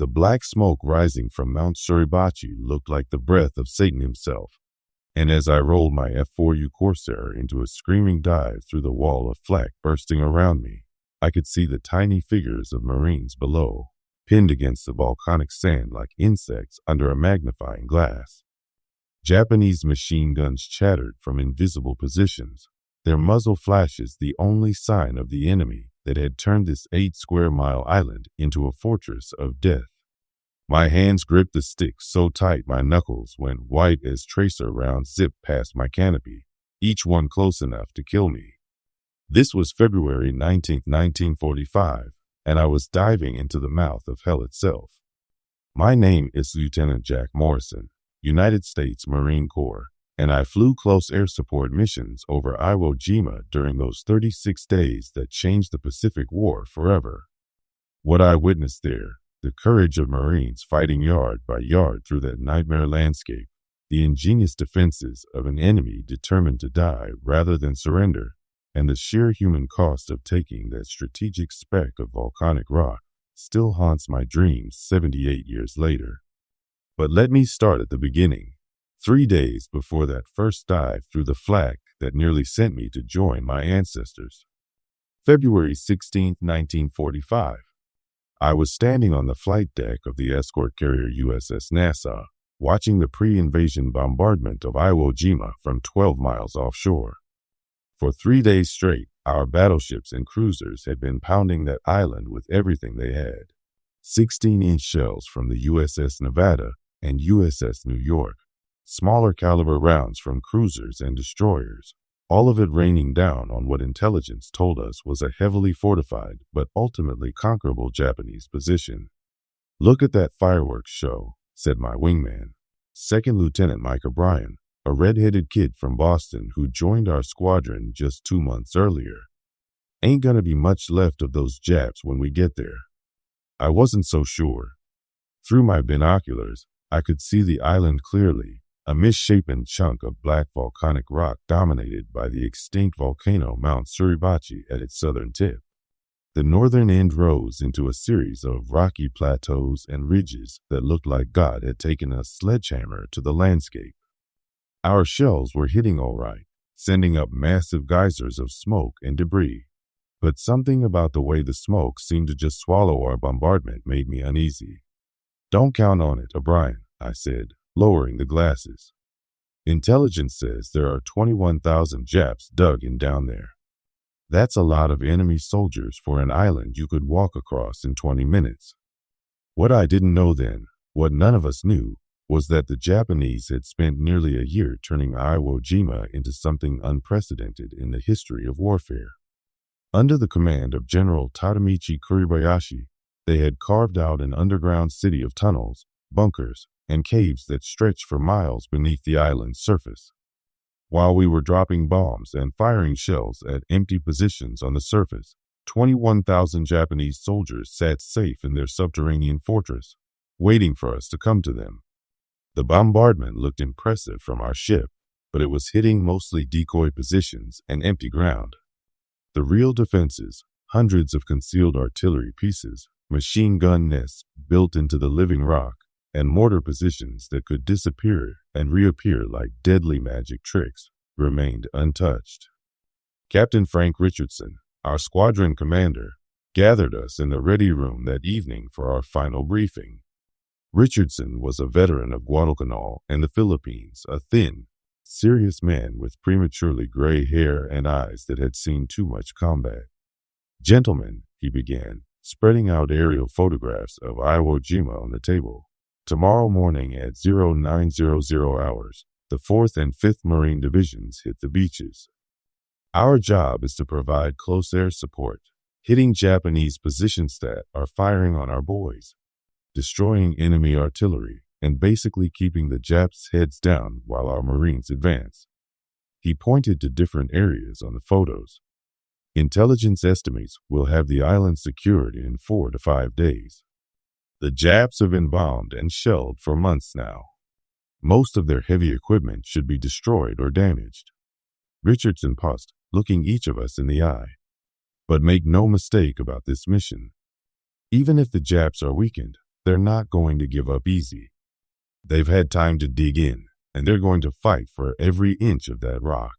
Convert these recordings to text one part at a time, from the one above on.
The black smoke rising from Mount Suribachi looked like the breath of Satan himself, and as I rolled my F4U Corsair into a screaming dive through the wall of flak bursting around me, I could see the tiny figures of Marines below, pinned against the volcanic sand like insects under a magnifying glass. Japanese machine guns chattered from invisible positions, their muzzle flashes the only sign of the enemy that had turned this 8-square-mile island into a fortress of death. My hands gripped the stick so tight my knuckles went white as tracer rounds zipped past my canopy, each one close enough to kill me. This was February 19, 1945, and I was diving into the mouth of hell itself. My name is Lieutenant Jack Morrison, United States Marine Corps, and I flew close air support missions over Iwo Jima during those 36 days that changed the Pacific War forever. What I witnessed there, the courage of Marines fighting yard by yard through that nightmare landscape, the ingenious defenses of an enemy determined to die rather than surrender, and the sheer human cost of taking that strategic speck of volcanic rock, still haunts my dreams 78 years later. But let me start at the beginning, 3 days before that first dive through the flak that nearly sent me to join my ancestors. February 16, 1945. I was standing on the flight deck of the escort carrier USS Nassau, watching the pre-invasion bombardment of Iwo Jima from 12 miles offshore. For 3 days straight, our battleships and cruisers had been pounding that island with everything they had. 16-inch shells from the USS Nevada and USS New York, smaller caliber rounds from cruisers and destroyers, all of it raining down on what intelligence told us was a heavily fortified but ultimately conquerable Japanese position. "Look at that fireworks show," said my wingman, Second Lieutenant Mike O'Brien, a red-headed kid from Boston who joined our squadron just 2 months earlier. "Ain't gonna be much left of those Japs when we get there." I wasn't so sure. Through my binoculars, I could see the island clearly, a misshapen chunk of black volcanic rock dominated by the extinct volcano Mount Suribachi at its southern tip. The northern end rose into a series of rocky plateaus and ridges that looked like God had taken a sledgehammer to the landscape. Our shells were hitting all right, sending up massive geysers of smoke and debris. But something about the way the smoke seemed to just swallow our bombardment made me uneasy. "Don't count on it, O'Brien," I said, lowering the glasses. "Intelligence says there are 21,000 Japs dug in down there. That's a lot of enemy soldiers for an island you could walk across in 20 minutes. What I didn't know then, what none of us knew, was that the Japanese had spent nearly a year turning Iwo Jima into something unprecedented in the history of warfare. Under the command of General Kuribayashi, they had carved out an underground city of tunnels, bunkers, and caves that stretched for miles beneath the island's surface. While we were dropping bombs and firing shells at empty positions on the surface, 21,000 Japanese soldiers sat safe in their subterranean fortress, waiting for us to come to them. The bombardment looked impressive from our ship, but it was hitting mostly decoy positions and empty ground. The real defenses, hundreds of concealed artillery pieces, machine gun nests built into the living rock, and mortar positions that could disappear and reappear like deadly magic tricks, remained untouched. Captain Frank Richardson, our squadron commander, gathered us in the ready room that evening for our final briefing. Richardson was a veteran of Guadalcanal and the Philippines, a thin, serious man with prematurely gray hair and eyes that had seen too much combat. "Gentlemen," he began, spreading out aerial photographs of Iwo Jima on the table. "Tomorrow morning at 0900 hours, the 4th and 5th Marine Divisions hit the beaches. Our job is to provide close air support, hitting Japanese positions that are firing on our boys, destroying enemy artillery, and basically keeping the Japs' heads down while our Marines advance." He pointed to different areas on the photos. "Intelligence estimates we'll have the island secured in 4 to 5 days. The Japs have been bombed and shelled for months now. Most of their heavy equipment should be destroyed or damaged." Richardson paused, looking each of us in the eye. "But make no mistake about this mission. Even if the Japs are weakened, They're not going to give up easy. They've had time to dig in, and they're going to fight for every inch of that rock.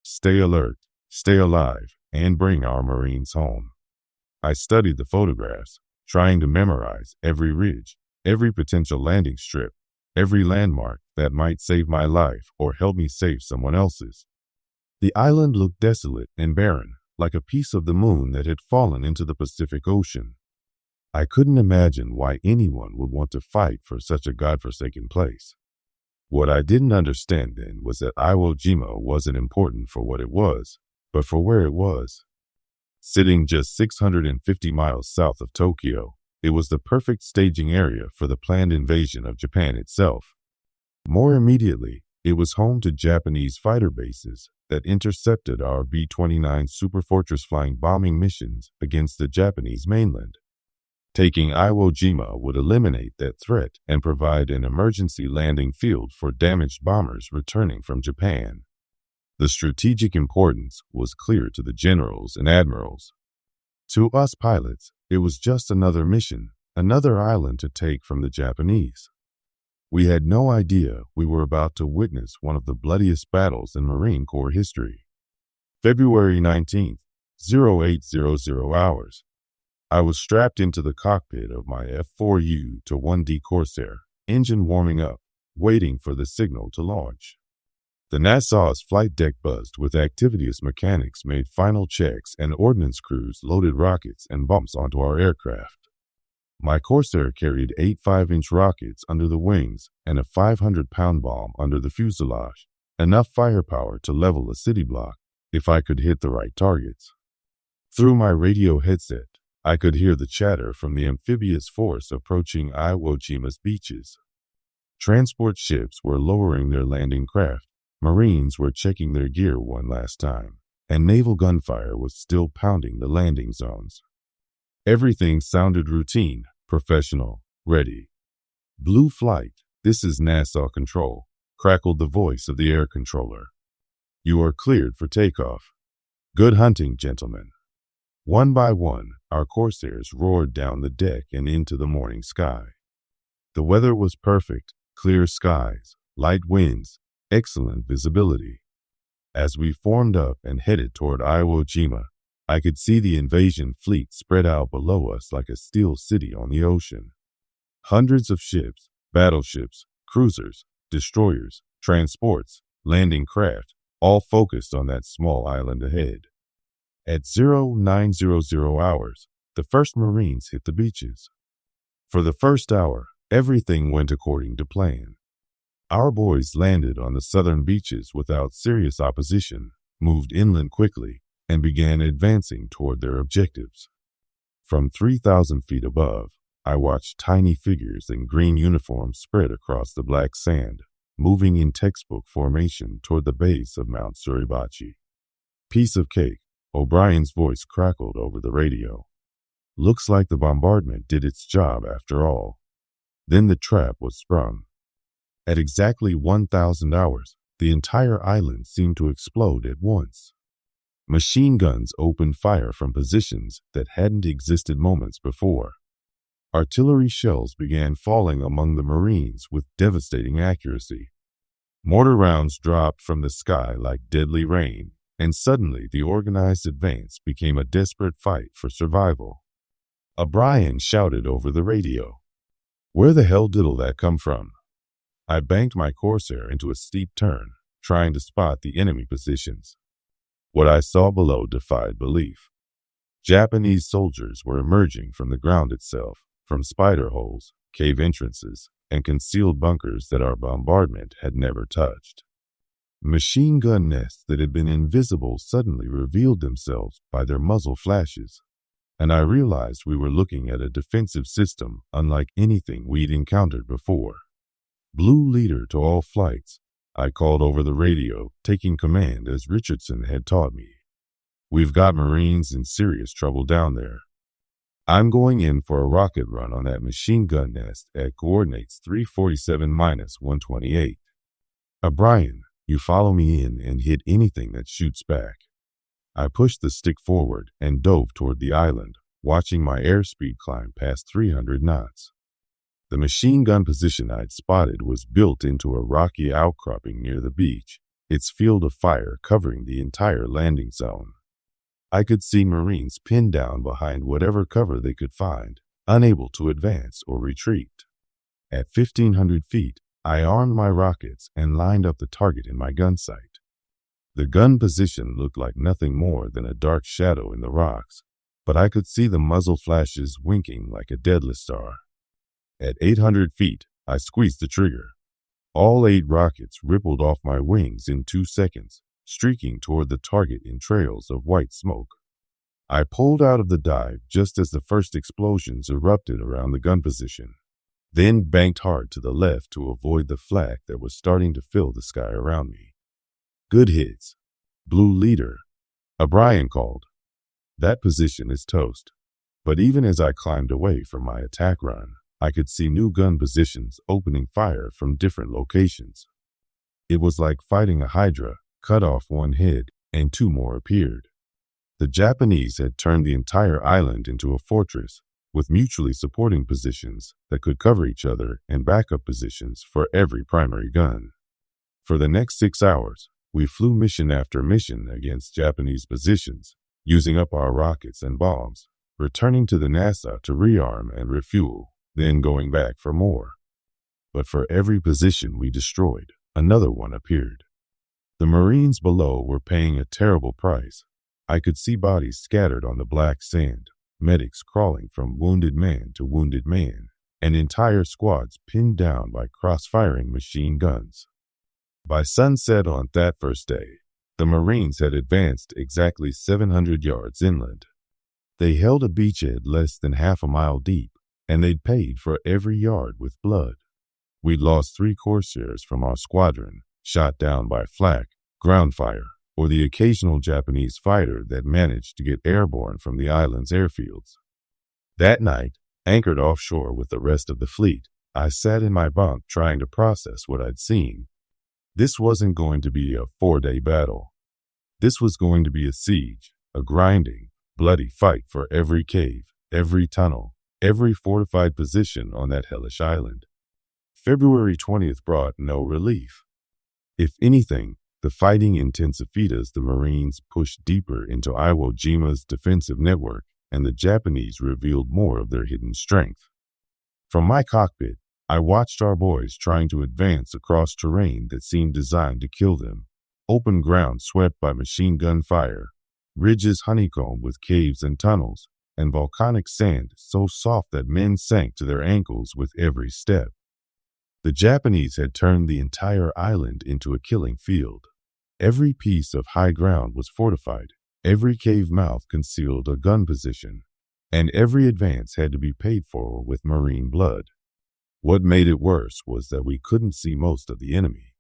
Stay alert, stay alive, and bring our Marines home. I studied the photographs, trying to memorize every ridge, every potential landing strip, every landmark that might save my life or help me save someone else's. The island looked desolate and barren, like a piece of the moon that had fallen into the Pacific Ocean. I couldn't imagine why anyone would want to fight for such a godforsaken place. What I didn't understand then was that Iwo Jima wasn't important for what it was, but for where it was. Sitting just 650 miles south of Tokyo, it was the perfect staging area for the planned invasion of Japan itself. More immediately, it was home to Japanese fighter bases that intercepted our B-29 Superfortress flying bombing missions against the Japanese mainland. Taking Iwo Jima would eliminate that threat and provide an emergency landing field for damaged bombers returning from Japan. The strategic importance was clear to the generals and admirals. To us pilots, it was just another mission, another island to take from the Japanese. We had no idea we were about to witness one of the bloodiest battles in Marine Corps history. February 19th, 0800 hours. I was strapped into the cockpit of my F4U-1D Corsair, engine warming up, waiting for the signal to launch. The Nassau's flight deck buzzed with activity as mechanics made final checks and ordnance crews loaded rockets and bumps onto our aircraft. My Corsair carried 8 5-inch rockets under the wings and a 500-pound bomb under the fuselage, enough firepower to level a city block if I could hit the right targets. Through my radio headset, I could hear the chatter from the amphibious force approaching Iwo Jima's beaches. Transport ships were lowering their landing craft, Marines were checking their gear one last time, and naval gunfire was still pounding the landing zones. Everything sounded routine, professional, ready. "Blue flight, this is Nassau Control," crackled the voice of the air controller. "You are cleared for takeoff. Good hunting, gentlemen." One by one, our Corsairs roared down the deck and into the morning sky. The weather was perfect, clear skies, light winds, excellent visibility. As we formed up and headed toward Iwo Jima, I could see the invasion fleet spread out below us like a steel city on the ocean. Hundreds of ships, battleships, cruisers, destroyers, transports, landing craft, all focused on that small island ahead. At 0900 hours, the first Marines hit the beaches. For the first hour, everything went according to plan. Our boys landed on the southern beaches without serious opposition, moved inland quickly, and began advancing toward their objectives. From 3,000 feet above, I watched tiny figures in green uniforms spread across the black sand, moving in textbook formation toward the base of Mount Suribachi. "Piece of cake," O'Brien's voice crackled over the radio. "Looks like the bombardment did its job after all." Then the trap was sprung. At exactly 1,000 hours, the entire island seemed to explode at once. Machine guns opened fire from positions that hadn't existed moments before. Artillery shells began falling among the Marines with devastating accuracy. Mortar rounds dropped from the sky like deadly rain, and suddenly the organized advance became a desperate fight for survival. O'Brien shouted over the radio, "Where the hell did all that come from?" I banked my Corsair into a steep turn, trying to spot the enemy positions. What I saw below defied belief. Japanese soldiers were emerging from the ground itself, from spider holes, cave entrances, and concealed bunkers that our bombardment had never touched. Machine gun nests that had been invisible suddenly revealed themselves by their muzzle flashes, and I realized we were looking at a defensive system unlike anything we'd encountered before. "Blue leader to all flights," I called over the radio, taking command as Richardson had taught me. "We've got Marines in serious trouble down there. I'm going in for a rocket run on that machine gun nest at coordinates 347-128. O'Brien, you follow me in and hit anything that shoots back." I pushed the stick forward and dove toward the island, watching my airspeed climb past 300 knots. The machine gun position I'd spotted was built into a rocky outcropping near the beach, its field of fire covering the entire landing zone. I could see Marines pinned down behind whatever cover they could find, unable to advance or retreat. At 1,500 feet, I armed my rockets and lined up the target in my gun sight. The gun position looked like nothing more than a dark shadow in the rocks, but I could see the muzzle flashes winking like a deadly star. At 800 feet, I squeezed the trigger. All 8 rockets rippled off my wings in 2 seconds, streaking toward the target in trails of white smoke. I pulled out of the dive just as the first explosions erupted around the gun position, then banked hard to the left to avoid the flak that was starting to fill the sky around me. "Good hits. Blue leader," O'Brien called. "That position is toast." But even as I climbed away from my attack run, I could see new gun positions opening fire from different locations. It was like fighting a hydra, cut off one head, and 2 more appeared. The Japanese had turned the entire island into a fortress, with mutually supporting positions that could cover each other and backup positions for every primary gun. For the next 6 hours, we flew mission after mission against Japanese positions, using up our rockets and bombs, returning to the Nassau to rearm and refuel, then going back for more. But for every position we destroyed, another one appeared. The Marines below were paying a terrible price. I could see bodies scattered on the black sand, medics crawling from wounded man to wounded man, and entire squads pinned down by cross-firing machine guns. By sunset on that first day, the Marines had advanced exactly 700 yards inland. They held a beachhead less than half a mile deep, and they'd paid for every yard with blood. We'd lost 3 Corsairs from our squadron, shot down by flak, ground fire, or the occasional Japanese fighter that managed to get airborne from the island's airfields. That night, anchored offshore with the rest of the fleet, I sat in my bunk trying to process what I'd seen. This wasn't going to be a 4-day battle. This was going to be a siege, a grinding, bloody fight for every cave, every tunnel, every fortified position on that hellish island. February 20th brought no relief. If anything, the fighting intensified as the Marines pushed deeper into Iwo Jima's defensive network, and the Japanese revealed more of their hidden strength. From my cockpit, I watched our boys trying to advance across terrain that seemed designed to kill them. Open ground swept by machine gun fire, ridges honeycombed with caves and tunnels, and volcanic sand so soft that men sank to their ankles with every step. The Japanese had turned the entire island into a killing field. Every piece of high ground was fortified, every cave mouth concealed a gun position, and every advance had to be paid for with Marine blood. What made it worse was that we couldn't see most of the enemy.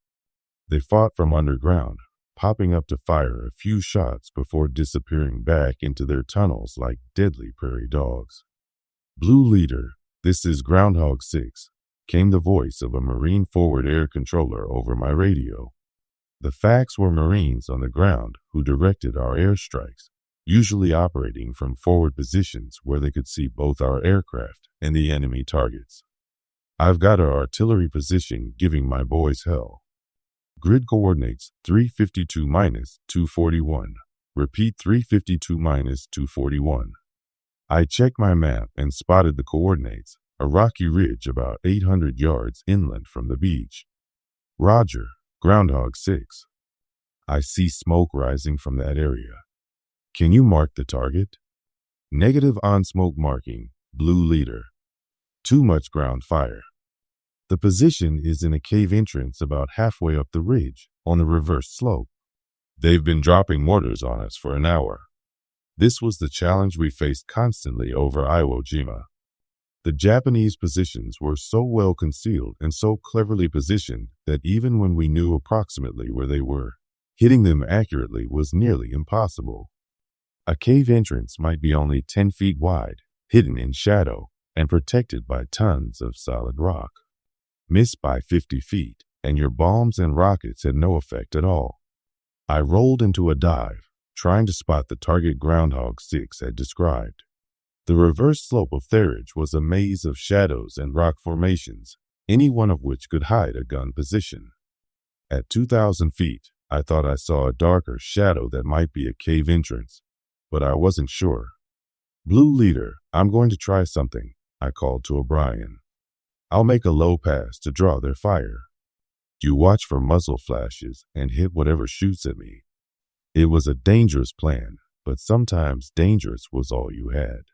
They fought from underground, popping up to fire a few shots before disappearing back into their tunnels like deadly prairie dogs. "Blue leader, this is Groundhog 6, came the voice of a Marine forward air controller over my radio. The facts were Marines on the ground who directed our airstrikes, usually operating from forward positions where they could see both our aircraft and the enemy targets. I've got our artillery position giving my boys hell. Grid coordinates 352-241. Repeat 352-241. I checked my map and spotted the coordinates, a rocky ridge about 800 yards inland from the beach. Roger, Groundhog 6. I see smoke rising from that area. Can you mark the target? Negative on smoke marking, blue leader. Too much ground fire. The position is in a cave entrance about halfway up the ridge on the reverse slope. They've been dropping mortars on us for an hour. This was the challenge we faced constantly over Iwo Jima. The Japanese positions were so well concealed and so cleverly positioned that even when we knew approximately where they were, hitting them accurately was nearly impossible. A cave entrance might be only 10 feet wide, hidden in shadow, and protected by tons of solid rock. Miss by 50 feet, and your bombs and rockets had no effect at all. I rolled into a dive, trying to spot the target Groundhog 6 had described. The reverse slope of Therage was a maze of shadows and rock formations, any one of which could hide a gun position. At 2,000 feet, I thought I saw a darker shadow that might be a cave entrance, but I wasn't sure. "Blue leader, I'm going to try something," I called to O'Brien. "I'll make a low pass to draw their fire. You watch for muzzle flashes and hit whatever shoots at me." It was a dangerous plan, but sometimes dangerous was all you had.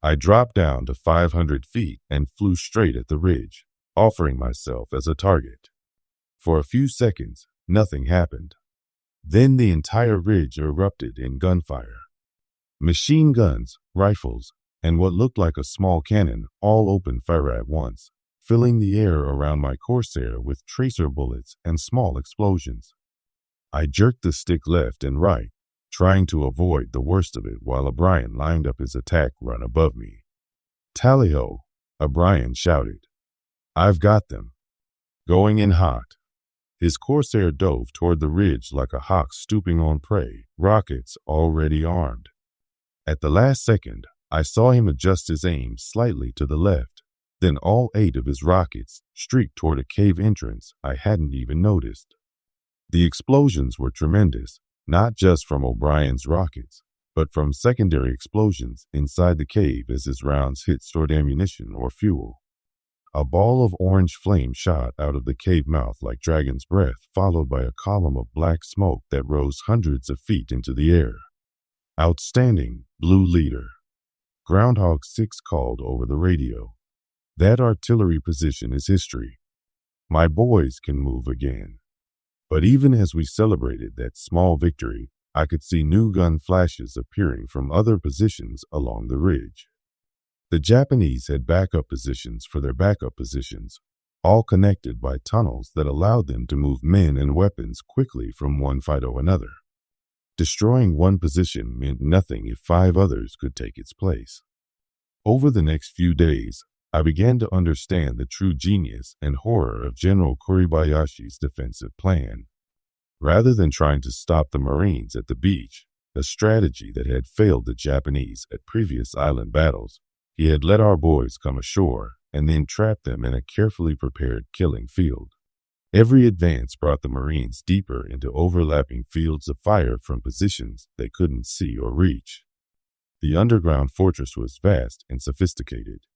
I dropped down to 500 feet and flew straight at the ridge, offering myself as a target. For a few seconds, nothing happened. Then the entire ridge erupted in gunfire. Machine guns, rifles, and what looked like a small cannon all opened fire at once, filling the air around my Corsair with tracer bullets and small explosions. I jerked the stick left and right, trying to avoid the worst of it while O'Brien lined up his attack run above me. "Tally-ho," O'Brien shouted. "I've got them." Going in hot. His Corsair dove toward the ridge like a hawk stooping on prey, rockets already armed. At the last second, I saw him adjust his aim slightly to the left. Then all 8 of his rockets streaked toward a cave entrance I hadn't even noticed. The explosions were tremendous, not just from O'Brien's rockets, but from secondary explosions inside the cave as his rounds hit stored ammunition or fuel. A ball of orange flame shot out of the cave mouth like dragon's breath, followed by a column of black smoke that rose hundreds of feet into the air. "Outstanding, Blue Leader," Groundhog 6 called over the radio. "That artillery position is history. My boys can move again." But even as we celebrated that small victory, I could see new gun flashes appearing from other positions along the ridge. The Japanese had backup positions for their backup positions, all connected by tunnels that allowed them to move men and weapons quickly from one fight to another. Destroying one position meant nothing if 5 others could take its place. Over the next few days, I began to understand the true genius and horror of General Kuribayashi's defensive plan. Rather than trying to stop the Marines at the beach, a strategy that had failed the Japanese at previous island battles, he had let our boys come ashore and then trapped them in a carefully prepared killing field. Every advance brought the Marines deeper into overlapping fields of fire from positions they couldn't see or reach. The underground fortress was vast and sophisticated.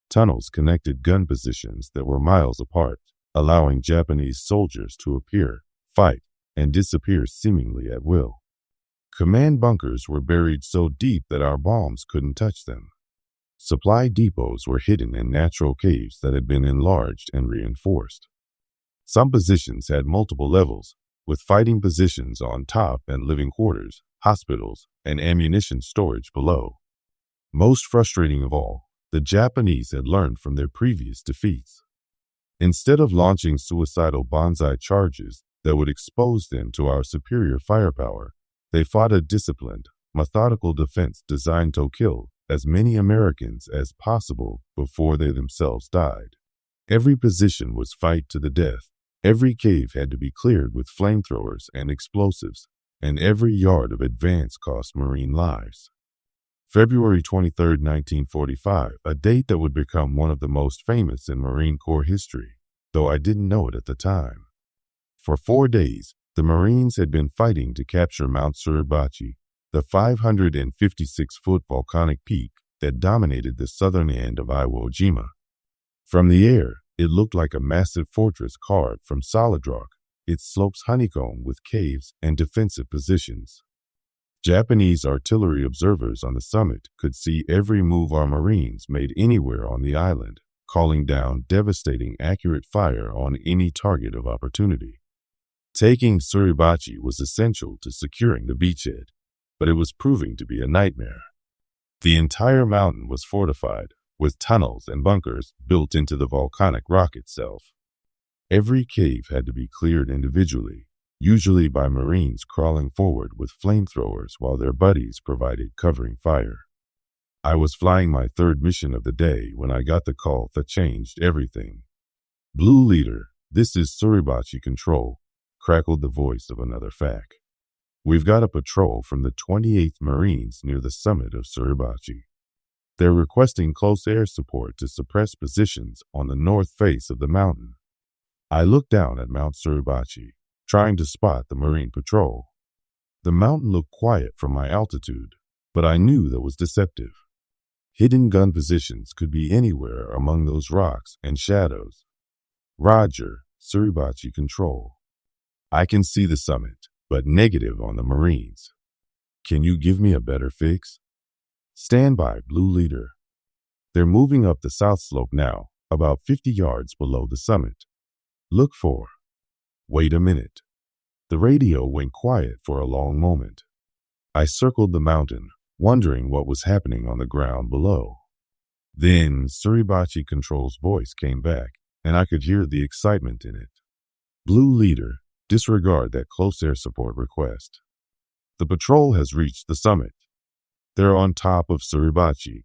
Tunnels connected gun positions that were miles apart, allowing Japanese soldiers to appear, fight, and disappear seemingly at will. Command bunkers were buried so deep that our bombs couldn't touch them. Supply depots were hidden in natural caves that had been enlarged and reinforced. Some positions had multiple levels, with fighting positions on top and living quarters, hospitals, and ammunition storage below. Most frustrating of all, the Japanese had learned from their previous defeats. Instead of launching suicidal banzai charges that would expose them to our superior firepower, they fought a disciplined, methodical defense designed to kill as many Americans as possible before they themselves died. Every position was fight to the death. Every cave had to be cleared with flamethrowers and explosives, and every yard of advance cost Marine lives. February 23, 1945, a date that would become one of the most famous in Marine Corps history, though I didn't know it at the time. For 4 days, the Marines had been fighting to capture Mount Suribachi, the 556-foot volcanic peak that dominated the southern end of Iwo Jima. From the air, it looked like a massive fortress carved from solid rock, its slopes honeycombed with caves and defensive positions. Japanese artillery observers on the summit could see every move our Marines made anywhere on the island, calling down devastating accurate fire on any target of opportunity. Taking Surbachi was essential to securing the beachhead, but it was proving to be a nightmare. The entire mountain was fortified, with tunnels and bunkers built into the volcanic rock itself. Every cave had to be cleared individually, usually by Marines crawling forward with flamethrowers while their buddies provided covering fire. I was flying my 3rd mission of the day when I got the call that changed everything. "Blue Leader, this is Surbachi Control," crackled the voice of another FAC. "We've got a patrol from the 28th Marines near the summit of Surbachi." They're requesting close air support to suppress positions on the north face of the mountain. I looked down at Mount Suribachi, trying to spot the Marine patrol. The mountain looked quiet from my altitude, but I knew that was deceptive. Hidden gun positions could be anywhere among those rocks and shadows. Roger, Surbachi control. I can see the summit, but negative on the Marines. Can you give me a better fix? Stand by, Blue Leader. They're moving up the south slope now, about 50 yards below the summit. Look for. Wait a minute. The radio went quiet for a long moment. I circled the mountain, wondering what was happening on the ground below. Then Surbachi Control's voice came back, and I could hear the excitement in it. Blue Leader, disregard that close air support request. The patrol has reached the summit. They're on top of Surbachi.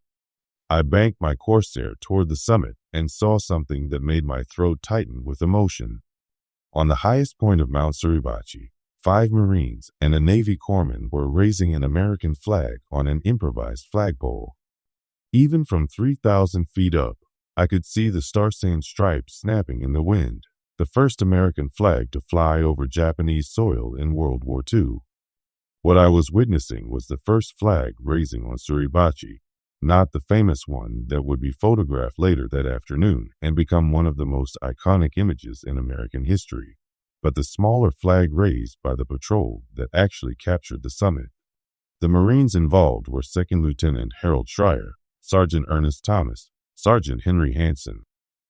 I banked my Corsair toward the summit and saw something that made my throat tighten with emotion. On the highest point of Mount Suribachi, 5 Marines and a Navy corpsman were raising an American flag on an improvised flagpole. Even from 3,000 feet up, I could see the star-stained stripes snapping in the wind, the first American flag to fly over Japanese soil in World War II. What I was witnessing was the first flag raising on Suribachi, not the famous one that would be photographed later that afternoon and become one of the most iconic images in American history, but the smaller flag raised by the patrol that actually captured the summit. The Marines involved were Second Lieutenant Harold Schreier, Sergeant Ernest Thomas, Sergeant Henry Hansen,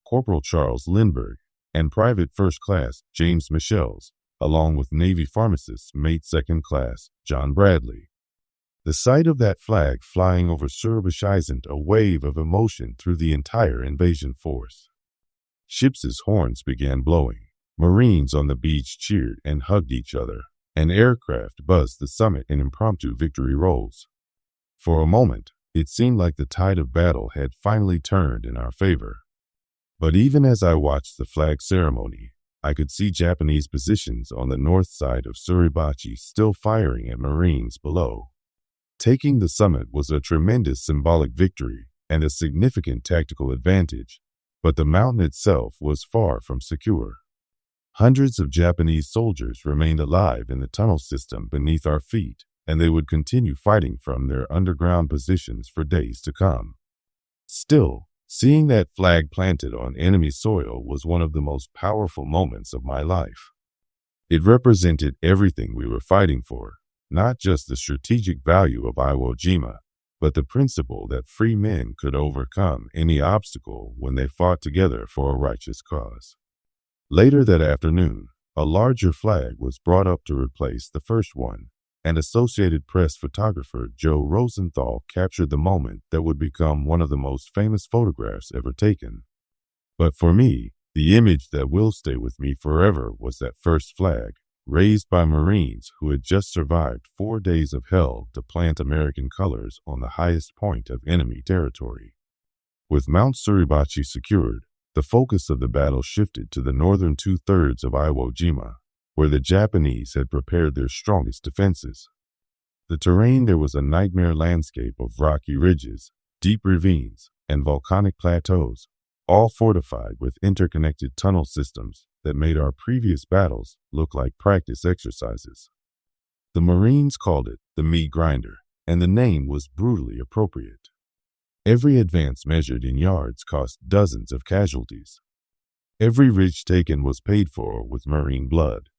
Corporal Charles Lindbergh, and Private First Class James Michels, along with Navy pharmacist Mate Second Class John Bradley. The sight of that flag flying over Surbachi sent a wave of emotion through the entire invasion force. Ships' horns began blowing. Marines on the beach cheered and hugged each other, and aircraft buzzed the summit in impromptu victory rolls. For a moment, it seemed like the tide of battle had finally turned in our favor. But even as I watched the flag ceremony, I could see Japanese positions on the north side of Suribachi still firing at Marines below. Taking the summit was a tremendous symbolic victory and a significant tactical advantage, but the mountain itself was far from secure. Hundreds of Japanese soldiers remained alive in the tunnel system beneath our feet, and they would continue fighting from their underground positions for days to come. Still, seeing that flag planted on enemy soil was one of the most powerful moments of my life. It represented everything we were fighting for. Not just the strategic value of Iwo Jima, but the principle that free men could overcome any obstacle when they fought together for a righteous cause. Later that afternoon, a larger flag was brought up to replace the first one, and Associated Press photographer Joe Rosenthal captured the moment that would become one of the most famous photographs ever taken. But for me, the image that will stay with me forever was that first flag, raised by Marines who had just survived 4 days of hell to plant American colors on the highest point of enemy territory. With Mount Suribachi secured, the focus of the battle shifted to the northern 2/3 of Iwo Jima, where the Japanese had prepared their strongest defenses. The terrain there was a nightmare landscape of rocky ridges, deep ravines, and volcanic plateaus, all fortified with interconnected tunnel systems that made our previous battles look like practice exercises. The Marines called it the meat grinder, and the name was brutally appropriate. Every advance measured in yards cost dozens of casualties. Every ridge taken was paid for with Marine blood.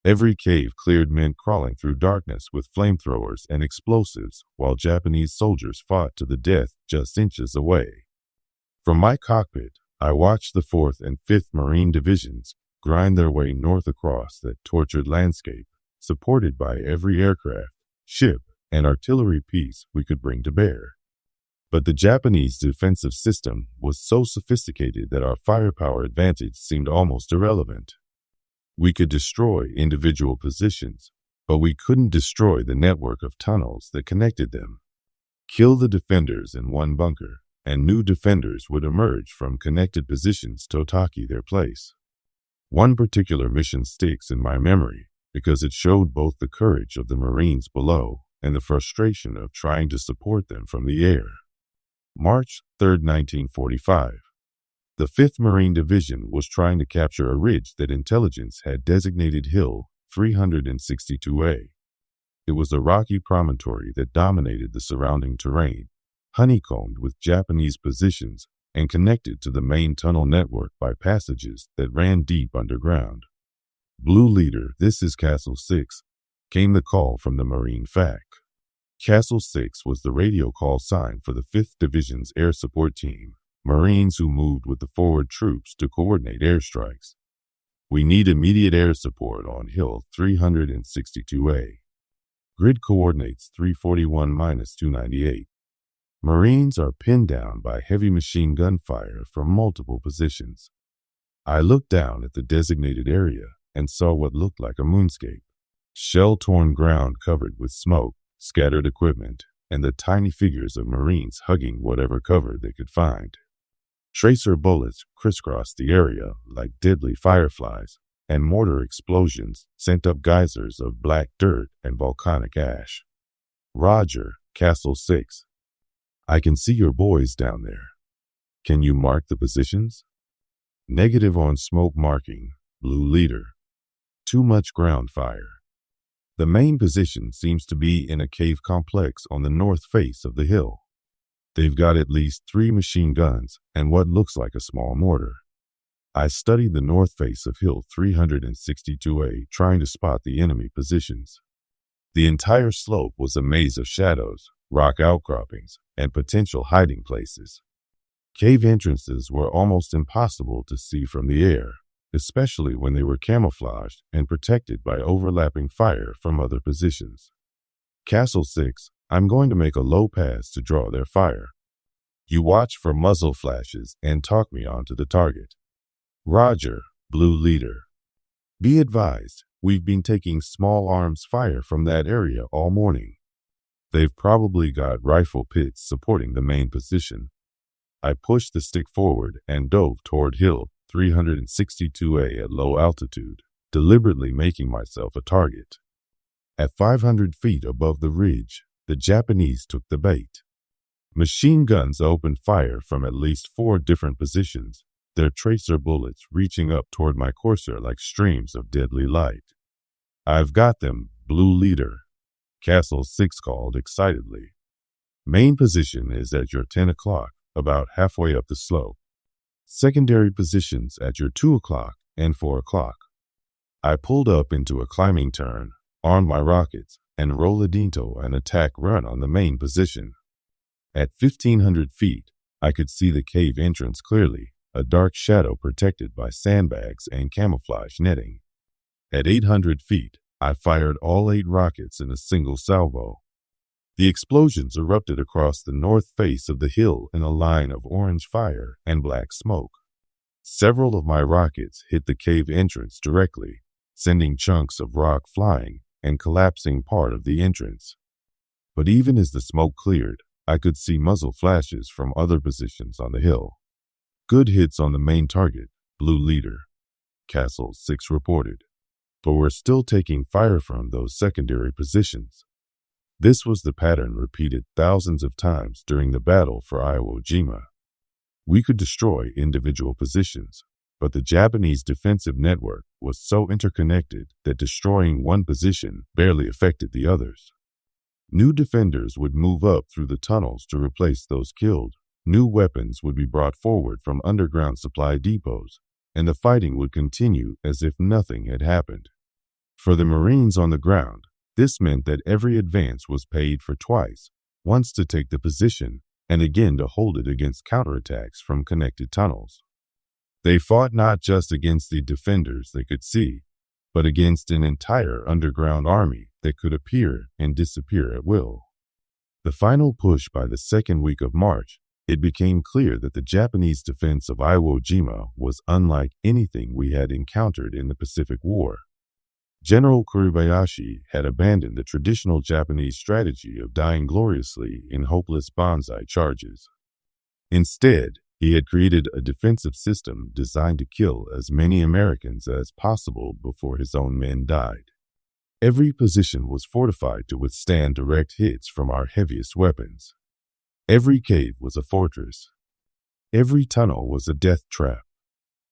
Every cave cleared meant crawling through darkness with flamethrowers and explosives while Japanese soldiers fought to the death just inches away. From my cockpit, I watched the 4th and 5th Marine Divisions grind their way north across that tortured landscape, supported by every aircraft, ship, and artillery piece we could bring to bear. But the Japanese defensive system was so sophisticated that our firepower advantage seemed almost irrelevant. We could destroy individual positions, but we couldn't destroy the network of tunnels that connected them. Kill the defenders in one bunker, and new defenders would emerge from connected positions to take their place. One particular mission sticks in my memory because it showed both the courage of the Marines below and the frustration of trying to support them from the air. March 3, 1945. The 5th Marine Division was trying to capture a ridge that intelligence had designated Hill 362A. It was a rocky promontory that dominated the surrounding terrain, honeycombed with Japanese positions and connected to the main tunnel network by passages that ran deep underground. Blue Leader, this is Castle 6, came the call from the Marine FAC. Castle 6 was the radio call sign for the 5th Division's air support team, Marines who moved with the forward troops to coordinate airstrikes. We need immediate air support on Hill 362A. Grid coordinates 341-298. Marines are pinned down by heavy machine gun fire from multiple positions. I looked down at the designated area and saw what looked like a moonscape. Shell-torn ground covered with smoke, scattered equipment, and the tiny figures of Marines hugging whatever cover they could find. Tracer bullets crisscrossed the area like deadly fireflies, and mortar explosions sent up geysers of black dirt and volcanic ash. Roger, Castle 6. I can see your boys down there. Can you mark the positions? Negative on smoke marking, Blue Leader. Too much ground fire. The main position seems to be in a cave complex on the north face of the hill. They've got at least 3 machine guns and what looks like a small mortar. I studied the north face of Hill 362A, trying to spot the enemy positions. The entire slope was a maze of shadows, rock outcroppings, and potential hiding places. Cave entrances were almost impossible to see from the air, especially when they were camouflaged and protected by overlapping fire from other positions. Castle 6, I'm going to make a low pass to draw their fire. You watch for muzzle flashes and talk me onto the target. Roger, Blue Leader. Be advised, we've been taking small arms fire from that area all morning. They've probably got rifle pits supporting the main position. I pushed the stick forward and dove toward Hill 362A at low altitude, deliberately making myself a target. At 500 feet above the ridge, the Japanese took the bait. Machine guns opened fire from at least 4 different positions, their tracer bullets reaching up toward my Corsair like streams of deadly light. I've got them, Blue Leader, Castle 6 called excitedly. Main position is at your 10 o'clock, about halfway up the slope. Secondary positions at your 2 o'clock and 4 o'clock. I pulled up into a climbing turn, armed my rockets, and rolled into an attack run on the main position. At 1,500 feet, I could see the cave entrance clearly, a dark shadow protected by sandbags and camouflage netting. At 800 feet, I fired all 8 rockets in a single salvo. The explosions erupted across the north face of the hill in a line of orange fire and black smoke. Several of my rockets hit the cave entrance directly, sending chunks of rock flying and collapsing part of the entrance. But even as the smoke cleared, I could see muzzle flashes from other positions on the hill. Good hits on the main target, Blue Leader, Castle 6 reported, but we're still taking fire from those secondary positions. This was the pattern repeated thousands of times during the battle for Iwo Jima. We could destroy individual positions, but the Japanese defensive network was so interconnected that destroying one position barely affected the others. New defenders would move up through the tunnels to replace those killed. New weapons would be brought forward from underground supply depots, and the fighting would continue as if nothing had happened. For the Marines on the ground, this meant that every advance was paid for twice, once to take the position and again to hold it against counterattacks from connected tunnels. They fought not just against the defenders they could see, but against an entire underground army that could appear and disappear at will. The final push by the second week of March, it became clear that the Japanese defense of Iwo Jima was unlike anything we had encountered in the Pacific War. General Kuribayashi had abandoned the traditional Japanese strategy of dying gloriously in hopeless banzai charges. Instead, he had created a defensive system designed to kill as many Americans as possible before his own men died. Every position was fortified to withstand direct hits from our heaviest weapons. Every cave was a fortress. Every tunnel was a death trap.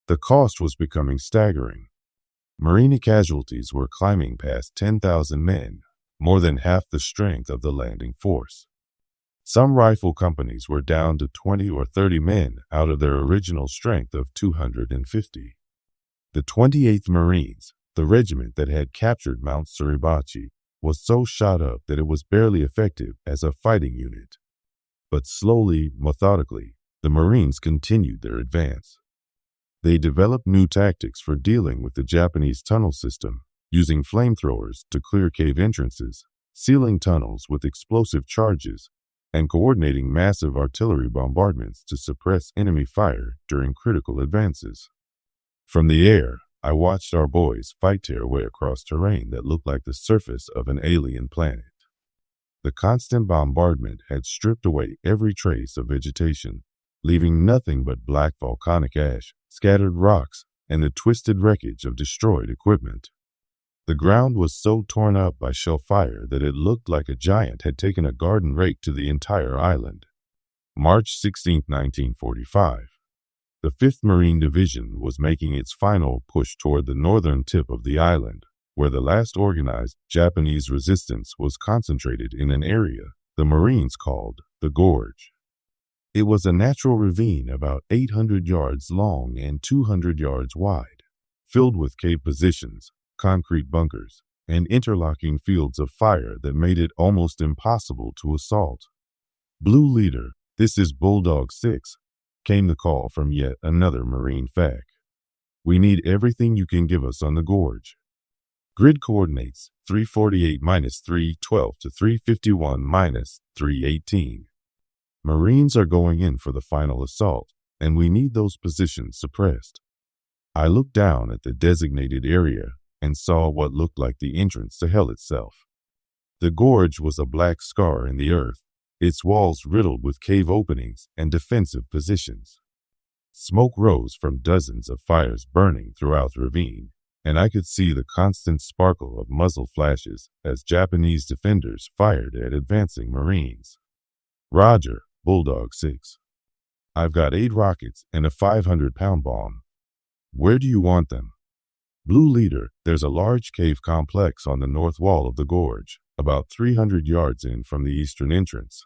The cost was becoming staggering. Marine casualties were climbing past 10,000 men, more than half the strength of the landing force. Some rifle companies were down to 20 or 30 men out of their original strength of 250. The 28th Marines, the regiment that had captured Mount Suribachi, was so shot up that it was barely effective as a fighting unit. But slowly, methodically, the Marines continued their advance. They developed new tactics for dealing with the Japanese tunnel system, using flamethrowers to clear cave entrances, sealing tunnels with explosive charges, and coordinating massive artillery bombardments to suppress enemy fire during critical advances. From the air, I watched our boys fight their way across terrain that looked like the surface of an alien planet. The constant bombardment had stripped away every trace of vegetation, leaving nothing but black volcanic ash, scattered rocks, and the twisted wreckage of destroyed equipment. The ground was so torn up by shell fire that it looked like a giant had taken a garden rake to the entire island. March 16, 1945. The 5th Marine Division was making its final push toward the northern tip of the island, where the last organized Japanese resistance was concentrated in an area the Marines called the Gorge. It was a natural ravine about 800 yards long and 200 yards wide, filled with cave positions, concrete bunkers, and interlocking fields of fire that made it almost impossible to assault. Blue Leader, this is Bulldog 6, came the call from yet another Marine FAC. We need everything you can give us on the gorge. Grid coordinates 348-312 to 351-318. Marines are going in for the final assault, and we need those positions suppressed. I looked down at the designated area and saw what looked like the entrance to hell itself. The gorge was a black scar in the earth, its walls riddled with cave openings and defensive positions. Smoke rose from dozens of fires burning throughout the ravine, and I could see the constant sparkle of muzzle flashes as Japanese defenders fired at advancing Marines. Roger, Bulldog 6. I've got 8 rockets and a 500-pound bomb. Where do you want them? Blue Leader, there's a large cave complex on the north wall of the gorge, about 300 yards in from the eastern entrance.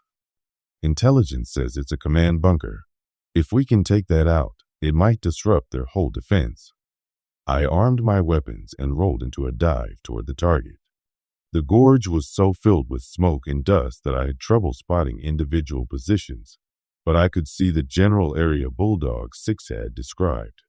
Intelligence says it's a command bunker. If we can take that out, it might disrupt their whole defense. I armed my weapons and rolled into a dive toward the target. The gorge was so filled with smoke and dust that I had trouble spotting individual positions, but I could see the general area Bulldog 6 had described.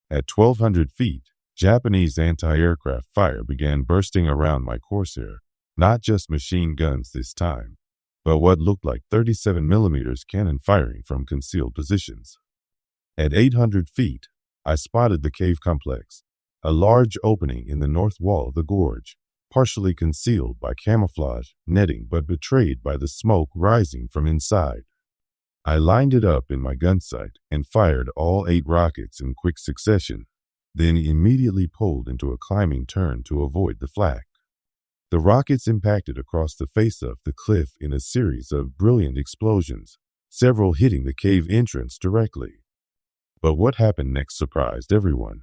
At 1,200 feet, Japanese anti-aircraft fire began bursting around my Corsair, not just machine guns this time, but what looked like 37mm cannon firing from concealed positions. At 800 feet, I spotted the cave complex, a large opening in the north wall of the gorge, partially concealed by camouflage netting but betrayed by the smoke rising from inside. I lined it up in my gun sight and fired all 8 rockets in quick succession, then immediately pulled into a climbing turn to avoid the flak. The rockets impacted across the face of the cliff in a series of brilliant explosions, several hitting the cave entrance directly. But what happened next surprised everyone.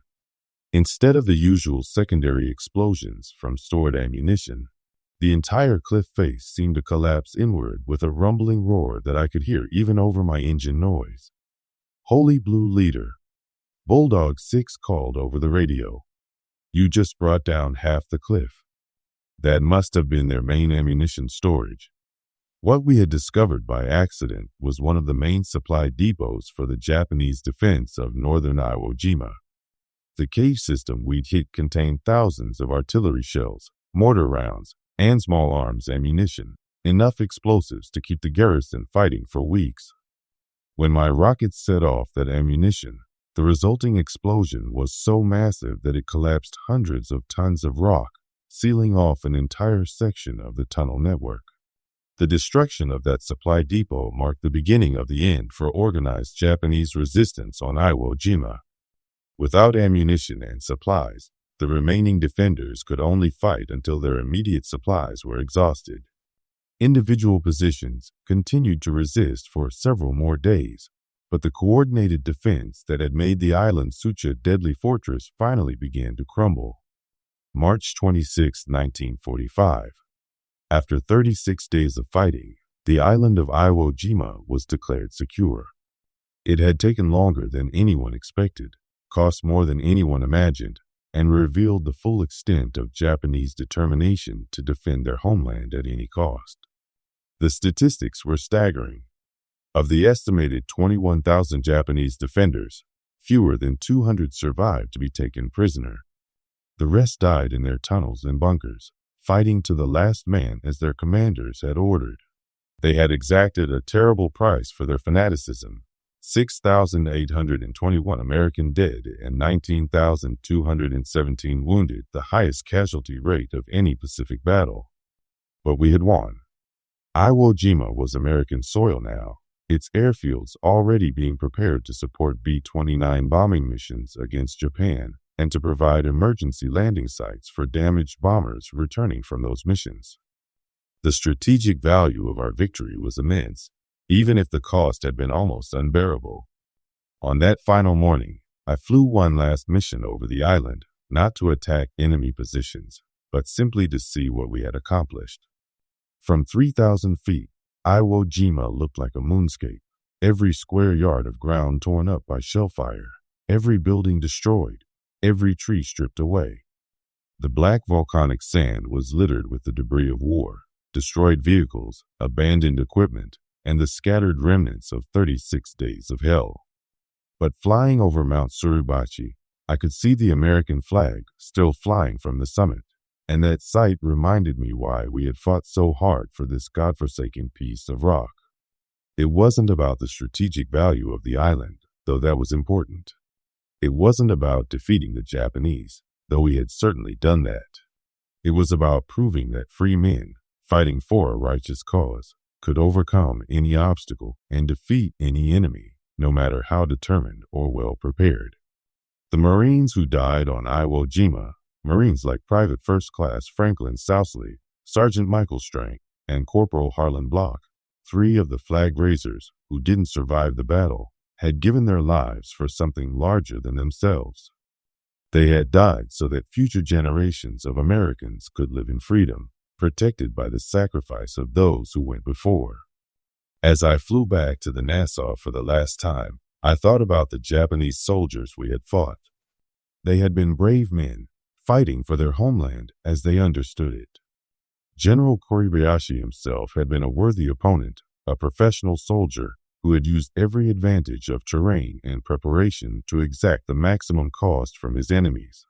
Instead of the usual secondary explosions from stored ammunition, the entire cliff face seemed to collapse inward with a rumbling roar that I could hear even over my engine noise. Holy Blue Leader, Bulldog 6 called over the radio. You just brought down half the cliff. That must have been their main ammunition storage. What we had discovered by accident was one of the main supply depots for the Japanese defense of northern Iwo Jima. The cave system we'd hit contained thousands of artillery shells, mortar rounds, and small arms ammunition, enough explosives to keep the garrison fighting for weeks. When my rockets set off that ammunition, the resulting explosion was so massive that it collapsed hundreds of tons of rock, sealing off an entire section of the tunnel network. The destruction of that supply depot marked the beginning of the end for organized Japanese resistance on Iwo Jima. Without ammunition and supplies, the remaining defenders could only fight until their immediate supplies were exhausted. Individual positions continued to resist for several more days, but the coordinated defense that had made the island such a deadly fortress finally began to crumble. March 26, 1945. After 36 days of fighting, the island of Iwo Jima was declared secure. It had taken longer than anyone expected, cost more than anyone imagined, and revealed the full extent of Japanese determination to defend their homeland at any cost. The statistics were staggering. Of the estimated 21,000 Japanese defenders, fewer than 200 survived to be taken prisoner. The rest died in their tunnels and bunkers, fighting to the last man as their commanders had ordered. They had exacted a terrible price for their fanaticism: 6,821 American dead and 19,217 wounded, the highest casualty rate of any Pacific battle. But we had won. Iwo Jima was American soil now, its airfields already being prepared to support B-29 bombing missions against Japan and to provide emergency landing sites for damaged bombers returning from those missions. The strategic value of our victory was immense, even if the cost had been almost unbearable. On that final morning, I flew one last mission over the island, not to attack enemy positions, but simply to see what we had accomplished. From 3,000 feet, Iwo Jima looked like a moonscape, every square yard of ground torn up by shellfire, every building destroyed, every tree stripped away. The black volcanic sand was littered with the debris of war, destroyed vehicles, abandoned equipment, and the scattered remnants of 36 days of hell. But flying over Mount Suribachi, I could see the American flag still flying from the summit, and that sight reminded me why we had fought so hard for this godforsaken piece of rock. It wasn't about the strategic value of the island, though that was important. It wasn't about defeating the Japanese, though we had certainly done that. It was about proving that free men, fighting for a righteous cause, could overcome any obstacle and defeat any enemy, no matter how determined or well prepared. The Marines who died on Iwo Jima, Marines like Private First Class Franklin Sousley, Sergeant Michael Strank, and Corporal Harlan Block, three of the flag raisers who didn't survive the battle, had given their lives for something larger than themselves. They had died so that future generations of Americans could live in freedom, protected by the sacrifice of those who went before. As I flew back to the Nassau for the last time, I thought about the Japanese soldiers we had fought. They had been brave men, fighting for their homeland as they understood it. General Kuribayashi himself had been a worthy opponent, a professional soldier who had used every advantage of terrain and preparation to exact the maximum cost from his enemies.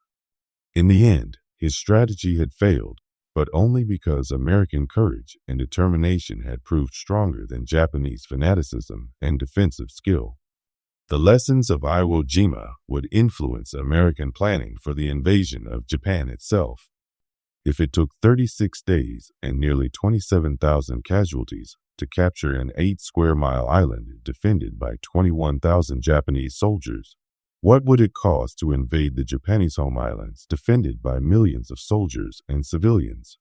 In the end, his strategy had failed, but only because American courage and determination had proved stronger than Japanese fanaticism and defensive skill. The lessons of Iwo Jima would influence American planning for the invasion of Japan itself. If it took 36 days and nearly 27,000 casualties to capture an 8-square-mile island defended by 21,000 Japanese soldiers, what would it cost to invade the Japanese home islands defended by millions of soldiers and civilians?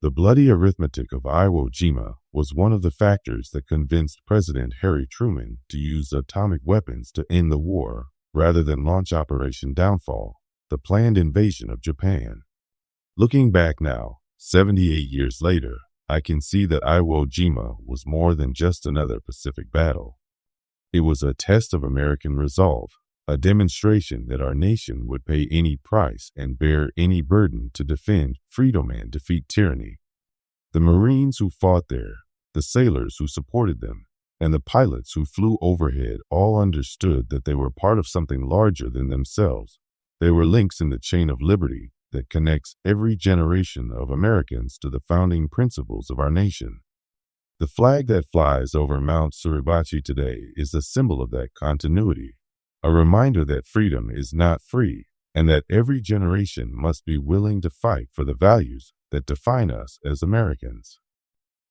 The bloody arithmetic of Iwo Jima was one of the factors that convinced President Harry Truman to use atomic weapons to end the war rather than launch Operation Downfall, the planned invasion of Japan. Looking back now, 78 years later, I can see that Iwo Jima was more than just another Pacific battle. It was a test of American resolve, a demonstration that our nation would pay any price and bear any burden to defend freedom and defeat tyranny. The Marines who fought there, the sailors who supported them, and the pilots who flew overhead all understood that they were part of something larger than themselves. They were links in the chain of liberty that connects every generation of Americans to the founding principles of our nation. The flag that flies over Mount Suribachi today is a symbol of that continuity, a reminder that freedom is not free, and that every generation must be willing to fight for the values that define us as Americans.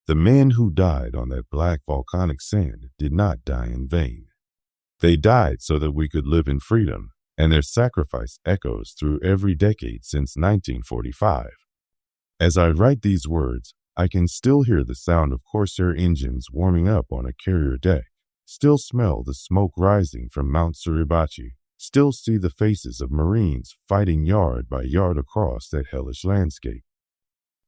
The men who died on that black volcanic sand did not die in vain. They died so that we could live in freedom, and their sacrifice echoes through every decade since 1945. As I write these words, I can still hear the sound of Corsair engines warming up on a carrier deck, still smell the smoke rising from Mount Suribachi, still see the faces of Marines fighting yard by yard across that hellish landscape.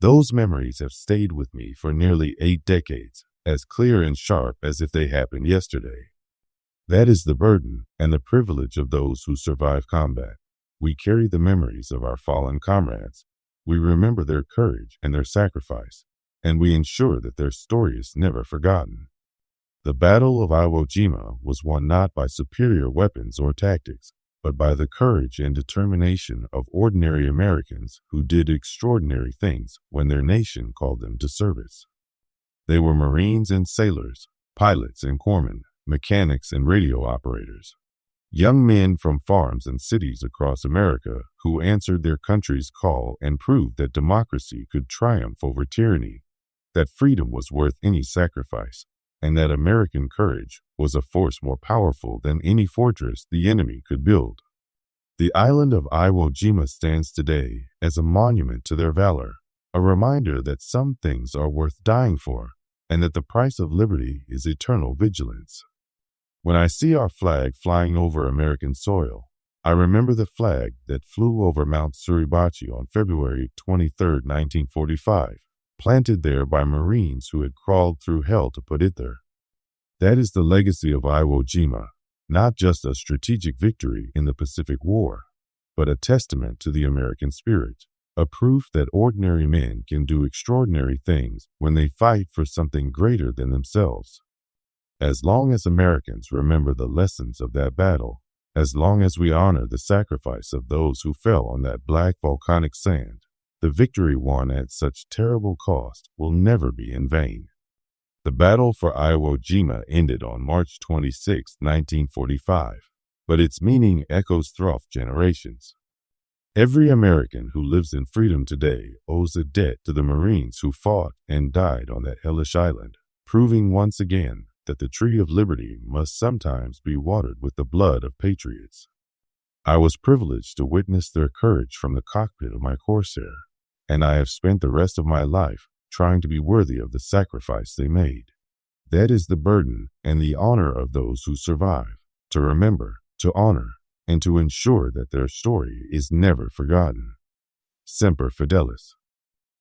Those memories have stayed with me for nearly 8 decades, as clear and sharp as if they happened yesterday. That is the burden and the privilege of those who survive combat. We carry the memories of our fallen comrades. We remember their courage and their sacrifice, and we ensure that their story is never forgotten. The Battle of Iwo Jima was won not by superior weapons or tactics, but by the courage and determination of ordinary Americans who did extraordinary things when their nation called them to service. They were Marines and sailors, pilots and corpsmen, mechanics and radio operators. Young men from farms and cities across America who answered their country's call and proved that democracy could triumph over tyranny, that freedom was worth any sacrifice, and that American courage was a force more powerful than any fortress the enemy could build. The island of Iwo Jima stands today as a monument to their valor, a reminder that some things are worth dying for, and that the price of liberty is eternal vigilance. When I see our flag flying over American soil, I remember the flag that flew over Mount Suribachi on February 23, 1945, planted there by Marines who had crawled through hell to put it there. That is the legacy of Iwo Jima, not just a strategic victory in the Pacific War, but a testament to the American spirit, a proof that ordinary men can do extraordinary things when they fight for something greater than themselves. As long as Americans remember the lessons of that battle, as long as we honor the sacrifice of those who fell on that black volcanic sand, the victory won at such terrible cost will never be in vain. The battle for Iwo Jima ended on March 26, 1945, but its meaning echoes through generations. Every American who lives in freedom today owes a debt to the Marines who fought and died on that hellish island, proving once again that the tree of liberty must sometimes be watered with the blood of patriots. I was privileged to witness their courage from the cockpit of my Corsair, and I have spent the rest of my life trying to be worthy of the sacrifice they made. That is the burden and the honor of those who survive, to remember, to honor, and to ensure that their story is never forgotten. Semper Fidelis.